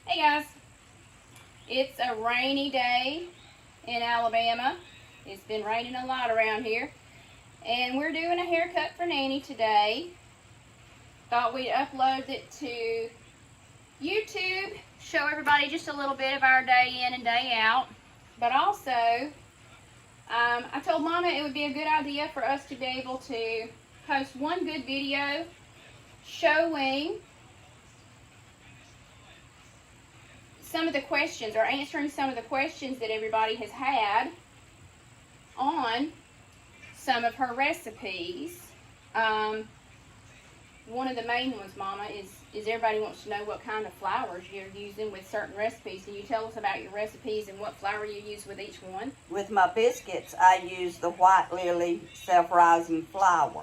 Hey guys, it's a rainy day in Alabama. It's been raining a lot around here. And we're doing a haircut for Nanny today. Thought we'd upload it to YouTube, show everybody just a little bit of our day in and day out. But also, I told Mama it would be a good idea for us to be able to post one good video showing some of the questions, or answering some of the questions that everybody has had on some of her recipes. One of the main ones, Mama, is everybody wants to know what kind of flours you're using with certain recipes. Can you tell us about your recipes and what flour you use with each one? With my biscuits, I use the White Lily self-rising flour.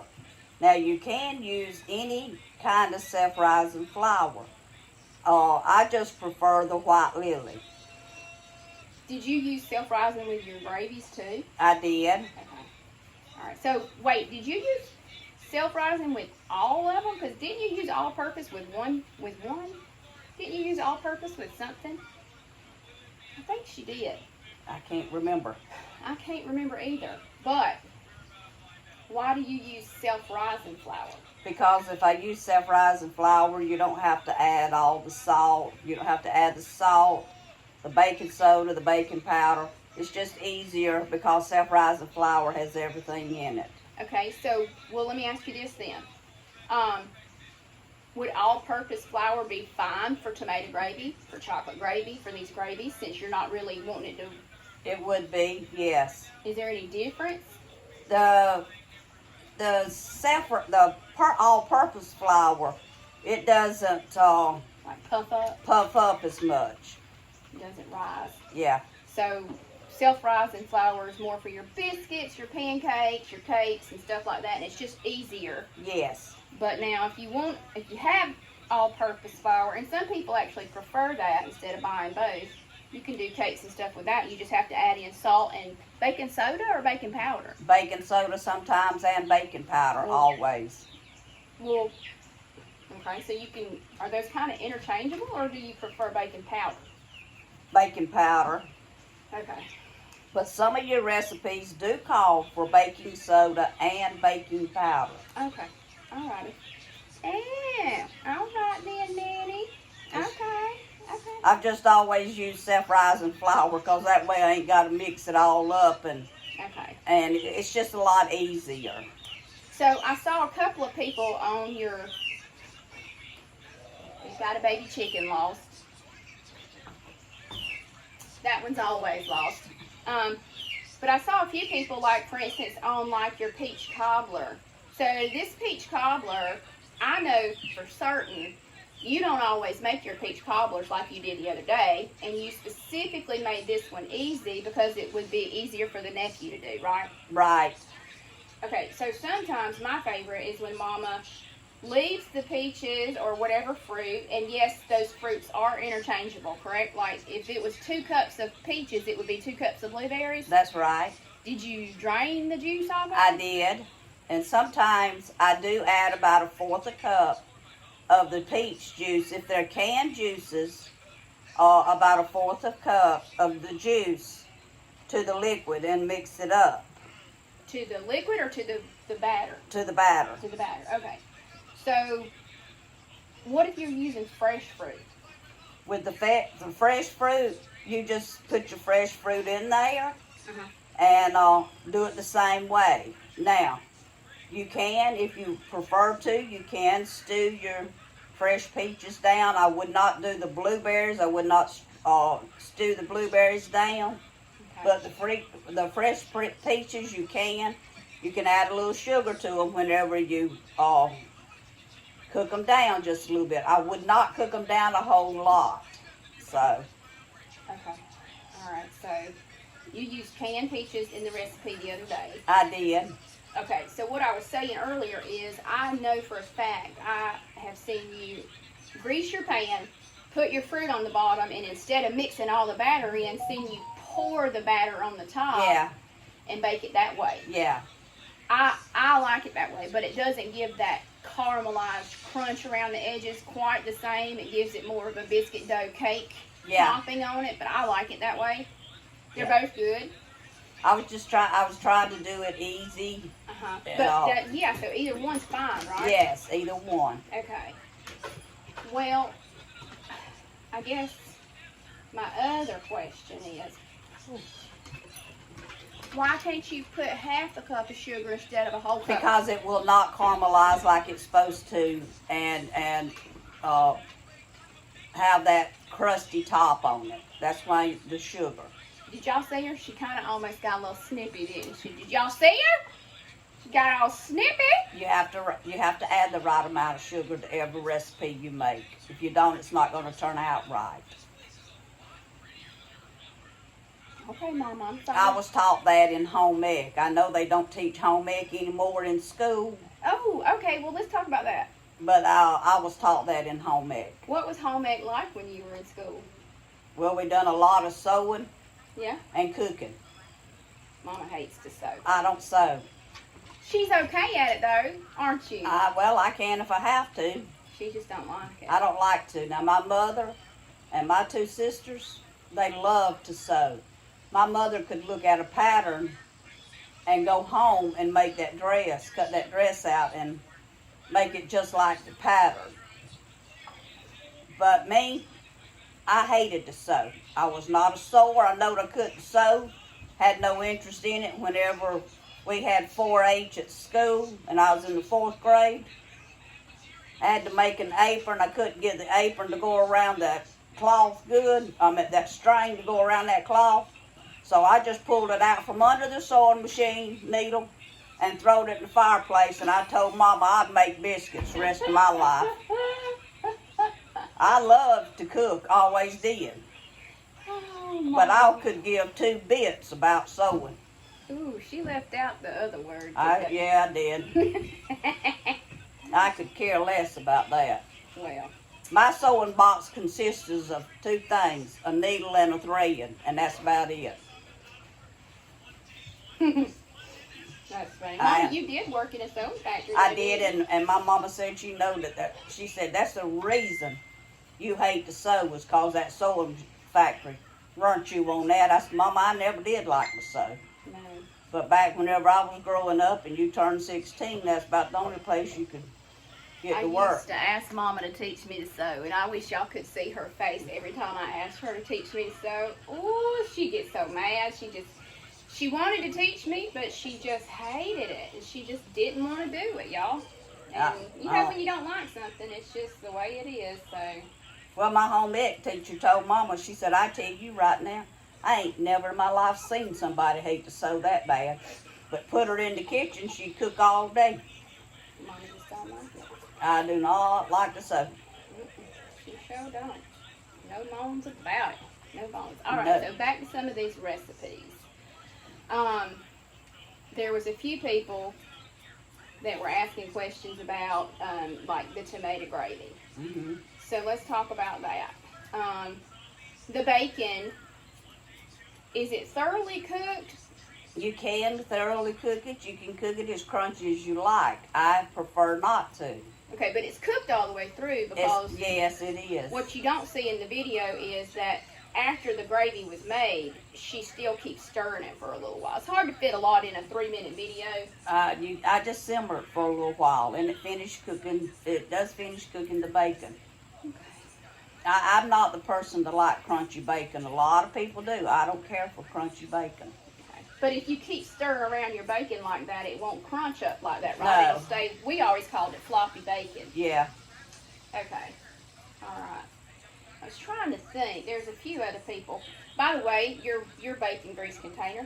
Now, you can use any kind of self-rising flour. I just prefer the White Lily. Did you use self-rising with your gravies too? I did. Okay. All right. So, wait, did you use self-rising with all of them? Because didn't you use all-purpose with one? Didn't you use all-purpose with something? I think she did. I can't remember. I can't remember either. But why do you use self-rising flour? Because if I use self-rising flour, you don't have to add all the salt. You don't have to add the salt, the baking soda, the baking powder. It's just easier because self-rising flour has everything in it. Okay, so, well, let me ask you this then. Would all-purpose flour be fine for tomato gravy, for chocolate gravy, for these gravies, since you're not really wanting it to? It would be, yes. Is there any difference? The all-purpose flour, it doesn't Like puff up as much. It doesn't rise. Yeah. So self-rising flour is more for your biscuits, your pancakes, your cakes, and stuff like that, and it's just easier. Yes. But now, if you have all-purpose flour, and some people actually prefer that instead of buying both, you can do cakes and stuff with that. You just have to add in salt and baking soda or baking powder. Baking soda sometimes and baking powder always. Well, okay, so are those kind of interchangeable, or do you prefer baking powder? Baking powder. Okay. But some of your recipes do call for baking soda and baking powder. Okay. All righty. Yeah. All right then, Nanny. Okay. I've just always used self-rising flour because that way I ain't got to mix it all up, and it's just a lot easier. So I saw a couple of people on you've got a baby chicken lost. That one's always lost. But I saw a few people, like, for instance, on, like, your peach cobbler. So this peach cobbler, I know for certain you don't always make your peach cobblers like you did the other day, and you specifically made this one easy because it would be easier for the nephew to do, right? Right. Okay, so sometimes my favorite is when Mama leaves the peaches or whatever fruit, and yes, those fruits are interchangeable, correct? Like, if it was 2 cups of peaches, it would be 2 cups of blueberries? That's right. Did you drain the juice off of it? I did. And sometimes I do add about 1/4 cup of the peach juice. If they're canned juices, about 1/4 cup of the juice to the liquid and mix it up. To the liquid or to the batter? To the batter. To the batter, okay. So, what if you're using fresh fruit? With the fresh fruit, you just put your fresh fruit in there and do it the same way. Now, you can, if you prefer to, you can stew your fresh peaches down. I would not do the blueberries. I would not stew the blueberries down. Okay. But the fresh peaches, you can. You can add a little sugar to them whenever you cook them down just a little bit. I would not cook them down a whole lot. So. Okay. All right. So you used canned peaches in the recipe the other day. I did. Okay. So what I was saying earlier is I know for a fact I have seen you grease your pan, put your fruit on the bottom, and instead of mixing all the batter in, seen you pour the batter on the top. Yeah. And bake it that way. Yeah. I like it that way, but it doesn't give that caramelized crunch around the edges quite the same. It gives it more of a biscuit dough cake topping on it, but I like it that way. They're both good. I was trying to do it easy. But so either one's fine, right? Yes, either one. Okay. Well, I guess my other question is, why can't you put half a cup of sugar instead of a whole cup? Because it will not caramelize like it's supposed to, and have that crusty top on it. That's why the sugar. Did y'all see her? She kind of almost got a little snippy, didn't she? Did y'all see her? She got all snippy. You have to add the right amount of sugar to every recipe you make. If you don't, it's not going to turn out right. Okay, Mama, I'm sorry. I was taught that in home ec. I know they don't teach home ec anymore in school. Oh, okay. Well, let's talk about that. But I was taught that in home ec. What was home ec like when you were in school? Well, we done a lot of sewing. Yeah. And cooking. Mama hates to sew. I don't sew. She's okay at it though, aren't you? Well, I can if I have to. She just don't like it. I don't like to. Now, my mother and my two sisters, they love to sew. My mother could look at a pattern and go home and make that dress, cut that dress out and make it just like the pattern. But me, I hated to sew. I was not a sewer. I knowed I couldn't sew. Had no interest in it. Whenever we had 4-H at school and I was in the 4th grade, I had to make an apron. I couldn't get the apron to go around that cloth good. That string to go around that cloth. So I just pulled it out from under the sewing machine needle and throwed it in the fireplace. And I told Mama I'd make biscuits the rest of my life. I loved to cook, always did. Oh, but I could give 2 bits about sewing. Ooh, she left out the other word. Yeah, I did. I could care less about that. Well. My sewing box consists of 2 things, a needle and a thread, and that's about it. That's funny. Mama, you did work in a sewing factory. I did, and my mama said she know that. She said that's the reason you hate to sew was cause that sewing factory. Weren't you on that? I said, Mama, I never did like to sew. No. But back whenever I was growing up and you turned 16, that's about the only place you could get to work. I used to ask Mama to teach me to sew, and I wish y'all could see her face every time I asked her to teach me to sew. Ooh, she gets so mad. She wanted to teach me, but she just hated it, and she just didn't want to do it, y'all. And you know when you don't like something, it's just the way it is, so. Well, my home ec teacher told Mama, she said, I tell you right now, I ain't never in my life seen somebody hate to sew that bad. But put her in the kitchen, she'd cook all day. Mama just don't like it. I do not like to sew. She sure don't. No moans about it. No moans. All right, so back to some of these recipes. There was a few people that were asking questions about, like the tomato gravy. Mm-hmm. So let's talk about that. The bacon, is it thoroughly cooked? You can thoroughly cook it. You can cook it as crunchy as you like. I prefer not to. Okay, but it's cooked all the way through because... Yes, it is. What you don't see in the video is that after the gravy was made, she still keeps stirring it for a little while. It's hard to fit a lot in a 3-minute video. I just simmer it for a little while, and it does finish cooking the bacon. Okay. I'm not the person to like crunchy bacon. A lot of people do. I don't care for crunchy bacon. Okay. But if you keep stirring around your bacon like that, it won't crunch up like that, right? No. It'll stay, we always called it floppy bacon. Yeah. Okay. All right. I was trying to think. There's a few other people. By the way, your bacon grease container,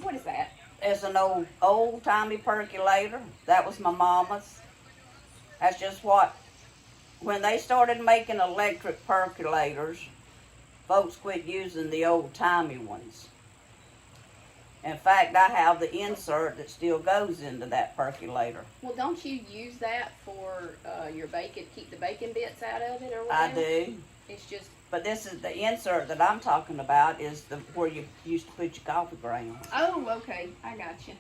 what is that? It's an old-timey percolator. That was my mama's. That's just when they started making electric percolators, folks quit using the old-timey ones. In fact, I have the insert that still goes into that percolator. Well, don't you use that for your bacon, keep the bacon bits out of it or whatever? I do. It's just... But this is the insert that I'm talking about is where you used to put your coffee grounds. Oh, okay. I got you.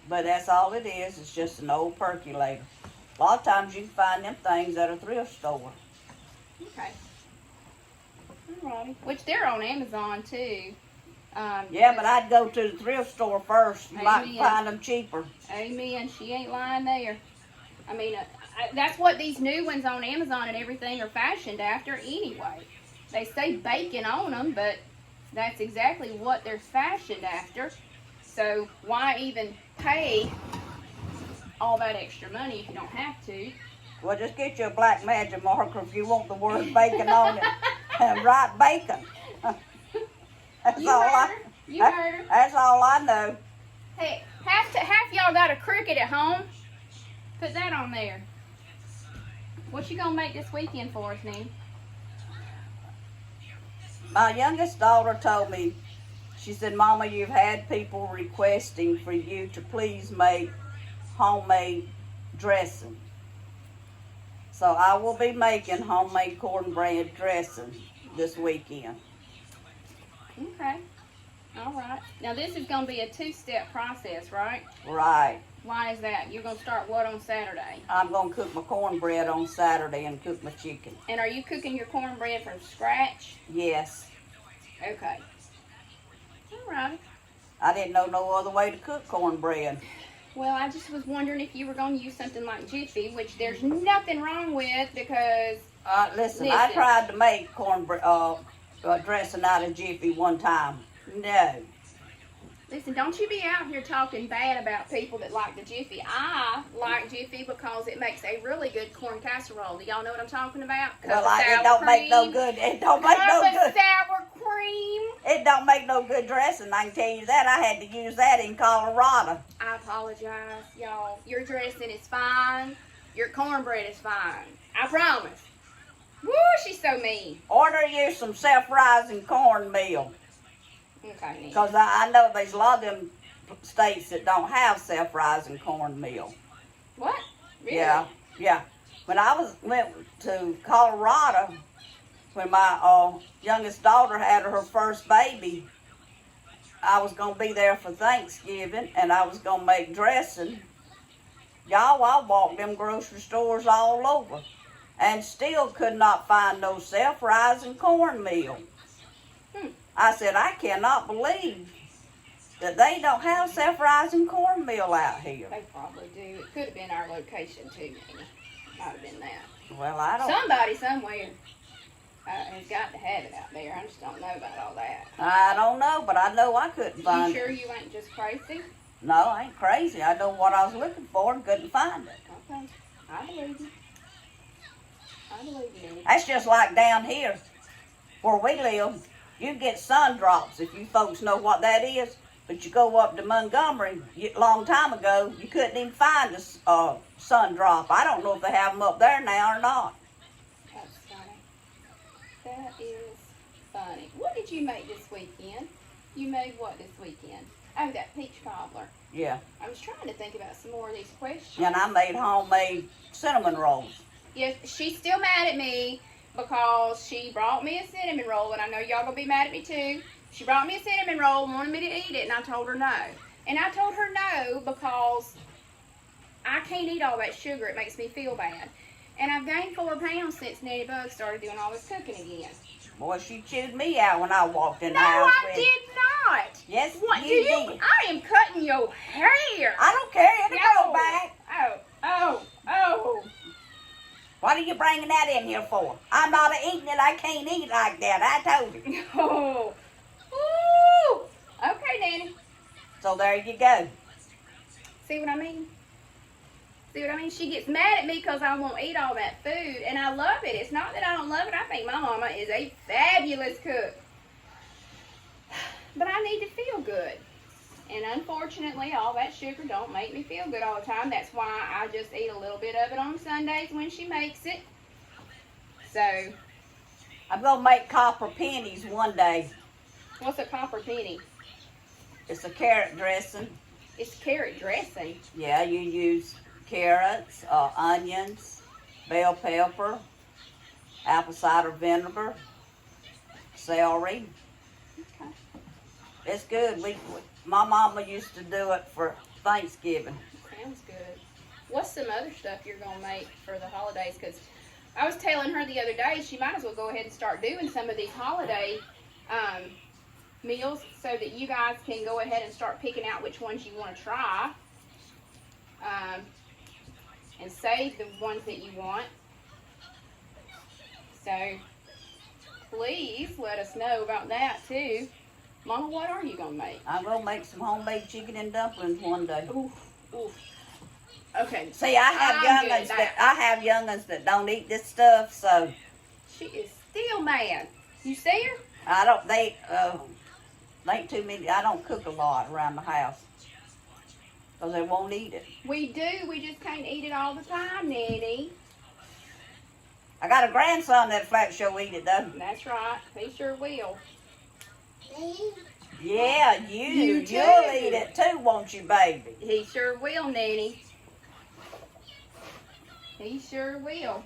But that's all it is. It's just an old percolator. A lot of times you can find them things at a thrift store. Okay. Alrighty. Which they're on Amazon too. Yeah, but I'd go to the thrift store first. You might find them cheaper. Amen. She ain't lying there. I mean, that's what these new ones on Amazon and everything are fashioned after anyway. They say bacon on them, but that's exactly what they're fashioned after. So why even pay all that extra money if you don't have to? Well, just get you a black magic marker if you want the word bacon on it. And write bacon. That's all That's all I know. Hey, half y'all got a cricket at home? Put that on there. What you gonna make this weekend for us, Nanny? My youngest daughter told me, she said, Mama, you've had people requesting for you to please make homemade dressing. So I will be making homemade cornbread dressing this weekend. Okay. All right. Now this is going to be a 2-step process, right? Right. Why is that? You're going to start what on Saturday? I'm going to cook my cornbread on Saturday and cook my chicken. And are you cooking your cornbread from scratch? Yes. Okay. All right. I didn't know no other way to cook cornbread. Well, I just was wondering if you were going to use something like Jiffy, which there's nothing wrong with because... Listen, I tried to make cornbread dressing out of Jiffy one time. No. Listen, don't you be out here talking bad about people that like the Jiffy. I like Jiffy because it makes a really good corn casserole. Do y'all know what I'm talking about? Well, it don't make no good. It don't make no good. Sour cream. It don't make no good dressing, I can tell you that. I had to use that in Colorado. I apologize, y'all. Your dressing is fine. Your cornbread is fine. I promise. Woo, she's so mean. Order you some self-rising cornmeal. Okay, because I know there's a lot of them states that don't have self-rising cornmeal. What? Really? Yeah. When I went to Colorado, when my youngest daughter had her first baby, I was going to be there for Thanksgiving, and I was going to make dressing. Y'all, I walked them grocery stores all over, and still could not find no self-rising cornmeal. I said, I cannot believe that they don't have self-rising cornmeal out here. They probably do. It could have been our location too, maybe. Might have been that. Well, I don't... Somebody somewhere has got to have it out there. I just don't know about all that. I don't know, but I know I couldn't find it. You sure you ain't just crazy? No, I ain't crazy. I know what I was looking for and couldn't find it. Okay. I believe you. I believe you. That's just like down here where we live. You get sun drops, if you folks know what that is. But you go up to Montgomery, a long time ago, you couldn't even find a sun drop. I don't know if they have them up there now or not. That's funny. That is funny. What did you make this weekend? You made what this weekend? Oh, that peach cobbler. Yeah. I was trying to think about some more of these questions. And I made homemade cinnamon rolls. Yes, she's still mad at me because she brought me a cinnamon roll, and I know y'all gonna be mad at me too. She brought me a cinnamon roll and wanted me to eat it, and I told her no. And I told her no because I can't eat all that sugar. It makes me feel bad. And I've gained 4 pounds since Nanny Bug started doing all this cooking again. Boy, she chewed me out when I walked in the No, house. I did not. Yes, What, you did. I am cutting your hair. I don't care. It'll go back. Oh. What are you bringing that in here for? I'm not eating it. I can't eat like that. I told you. Oh. Woo. Okay, Nanny. So there you go. See what I mean? See what I mean? She gets mad at me because I won't eat all that food, and I love it. It's not that I don't love it. I think my mama is a fabulous cook. But I need to feel good. And unfortunately, all that sugar don't make me feel good all the time. That's why I just eat a little bit of it on Sundays when she makes it. So, I'm going to make copper pennies one day. what's a copper penny? It's a carrot dressing. It's carrot dressing. Yeah, you use carrots, onions, bell pepper, apple cider vinegar, celery. Okay. It's good. My mama used to do it for Thanksgiving. Sounds good. what's some other stuff you're going to make for the holidays? Because I was telling her the other day she might as well go ahead and start doing some of these holiday meals so that you guys can go ahead and start picking out which ones you want to try. And save the ones that you want. So, please let us know about that too. Mama, what are you going to make? I'm going to make some homemade chicken and dumplings one day. Oof, oof. Okay. See, I have young'uns that don't eat this stuff, so. She is still mad. You see her? They ain't too many, I don't cook a lot around the house. Because they won't eat it. We do, we just can't eat it all the time, Nanny. I got a grandson that flat sure eat it, though. That's right, he sure will. Yeah, you'll eat it too, won't you, baby? He sure will, Nanny. He sure will.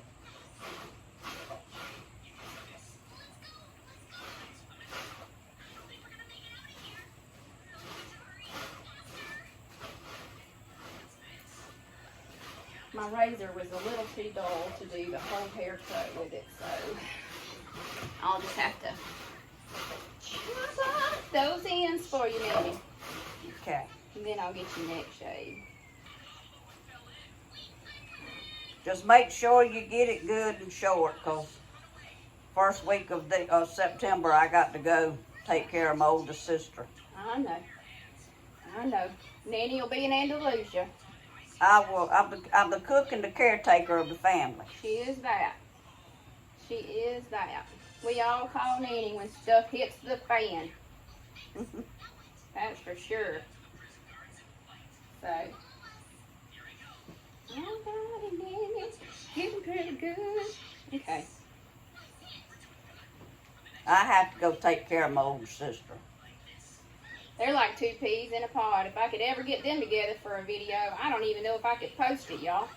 My razor was a little too dull to do the whole haircut with it, so I'll just have to chop off those ends for you, Nanny. Okay. And then I'll get your neck shaved. Just make sure you get it good and short, because first week of September I got to go take care of my oldest sister. I know. I know. Nanny will be in Andalusia. I will. I'm the cook and the caretaker of the family. She is that. She is that. We all call Nanny when stuff hits the fan. That's for sure. So, alrighty, Nanny, getting pretty good. Okay. I have to go take care of my older sister. They're like two peas in a pod. If I could ever get them together for a video, I don't even know if I could post it, y'all.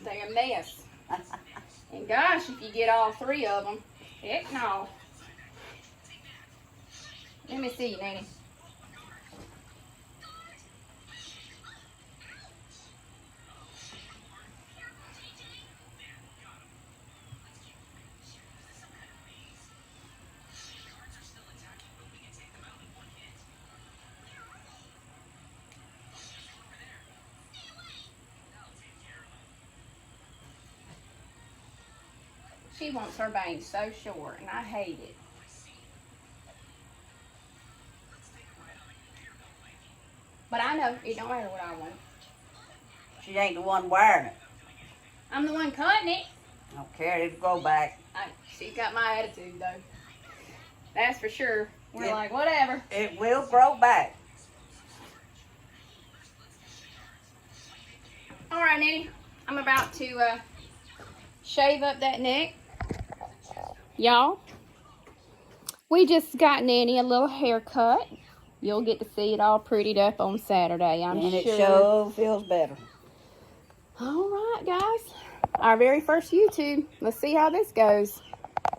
They're a mess. And gosh, if you get all three of them, heck no. Let me see, Nanny. She wants her bangs so short, and I hate it. But I know it don't matter what I want. She ain't the one wearing it. I'm the one cutting it. I don't care. It'll grow back. She's got my attitude, though. That's for sure. We're like, whatever. It will grow back. All right, Nanny. I'm about to shave up that neck. Y'all, we just got Nanny a little haircut. You'll get to see it all prettied up on Saturday, I'm sure. And it sure feels better. All right, guys. Our very first YouTube. Let's see how this goes.